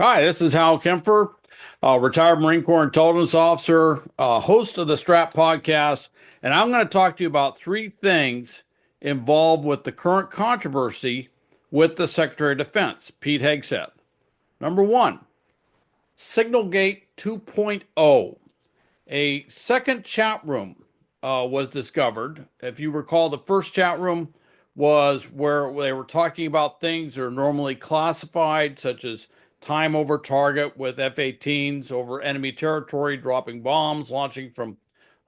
Hi, this is Hal Kempfer, retired Marine Corps intelligence officer, host of the Strat podcast, and I'm going to talk to you about three things involved with the current controversy with the Secretary of Defense, Pete Hegseth. Number one, Signalgate 2.0. A second chat room was discovered. If you recall, the first chat room was where they were talking about things that are normally classified, such as time over target with F-18s over enemy territory, dropping bombs, launching from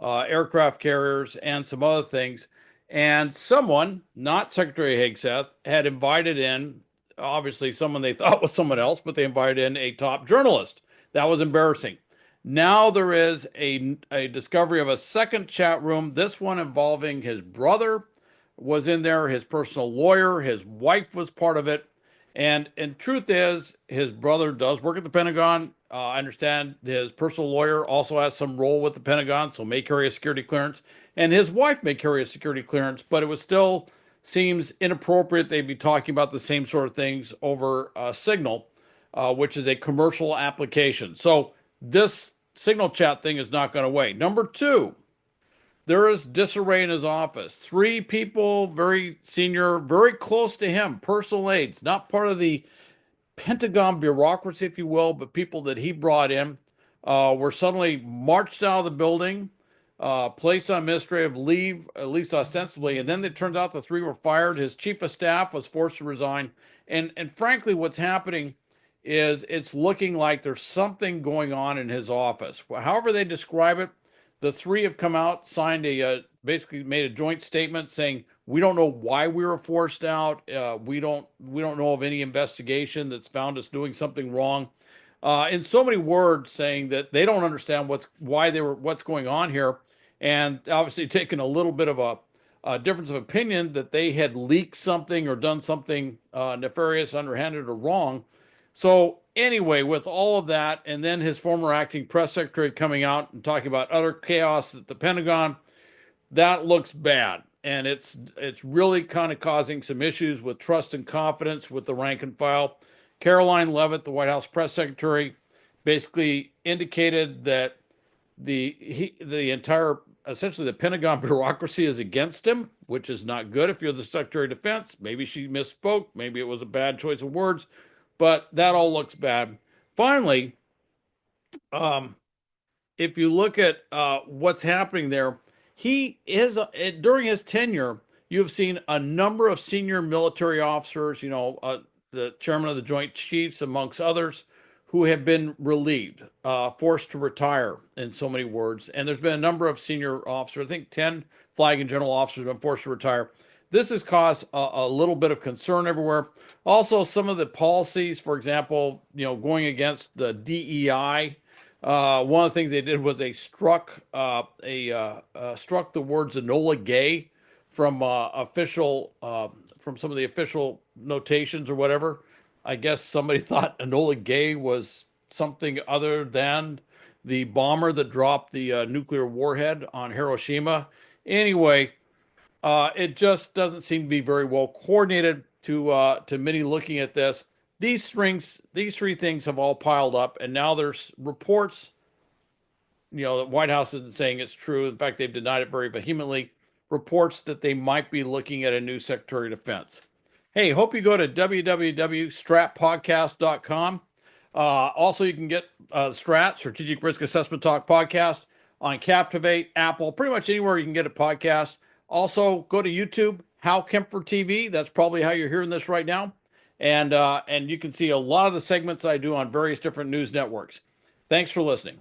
aircraft carriers, and some other things. And someone, not Secretary Hegseth, had invited in, obviously someone they thought was someone else, but they invited in a top journalist. That was embarrassing. Now there is a discovery of a second chat room, this one involving his brother was in there, his personal lawyer, his wife was part of it. And truth is, his brother does work at the Pentagon. I understand his personal lawyer also has some role with the Pentagon, so may carry a security clearance. And his wife may carry a security clearance, but it was still seems inappropriate they'd be talking about the same sort of things over Signal, which is a commercial application. So this Signal chat thing is not going away. Number two, there is disarray in his office. Three people, very senior, very close to him, personal aides, not part of the Pentagon bureaucracy, if you will, but people that he brought in, were suddenly marched out of the building, placed on administrative leave, at least ostensibly, and then it turns out the three were fired. His chief of staff was forced to resign. And frankly, what's happening is it's looking like there's something going on in his office. However they describe it, the three have come out, signed basically made a joint statement saying we don't know why we were forced out. We don't know of any investigation that's found us doing something wrong. In so many words, saying that they don't understand what's going on here, and obviously taking a little bit of a difference of opinion that they had leaked something or done something nefarious, underhanded, or wrong. So anyway, with all of that, and then his former acting press secretary coming out and talking about utter chaos at the Pentagon, that looks bad. And it's really kind of causing some issues with trust and confidence with the rank and file. Caroline Leavitt, the White House press secretary, basically indicated that the entire essentially the Pentagon bureaucracy is against him, which is not good if you're the Secretary of Defense. Maybe she misspoke. Maybe it was a bad choice of words, but that all looks bad. Finally, um, if you look at what's happening there, he is during his tenure, you have seen a number of senior military officers, the chairman of the Joint Chiefs, amongst others, who have been relieved, forced to retire, in so many words. And there's been a number of senior officers, I think 10 flag and general officers have been forced to retire. This has caused a little bit of concern everywhere. Also, some of the policies, for example, going against the DEI. One of the things they did was they struck struck the words "Enola Gay" from from some of the official notations or whatever. I guess somebody thought Enola Gay was something other than the bomber that dropped the nuclear warhead on Hiroshima. Anyway, it just doesn't seem to be very well coordinated to many looking at this. These three things have all piled up, and now there's reports. The White House isn't saying it's true. In fact, they've denied it very vehemently. Reports that they might be looking at a new Secretary of Defense. Hey, hope you go to www.stratpodcast.com. Also, you can get Strat, Strategic Risk Assessment Talk podcast, on Captivate, Apple, pretty much anywhere you can get a podcast. Also, go to YouTube, Hal Kempfer TV. That's probably how you're hearing this right now. And you can see a lot of the segments I do on various different news networks. Thanks for listening.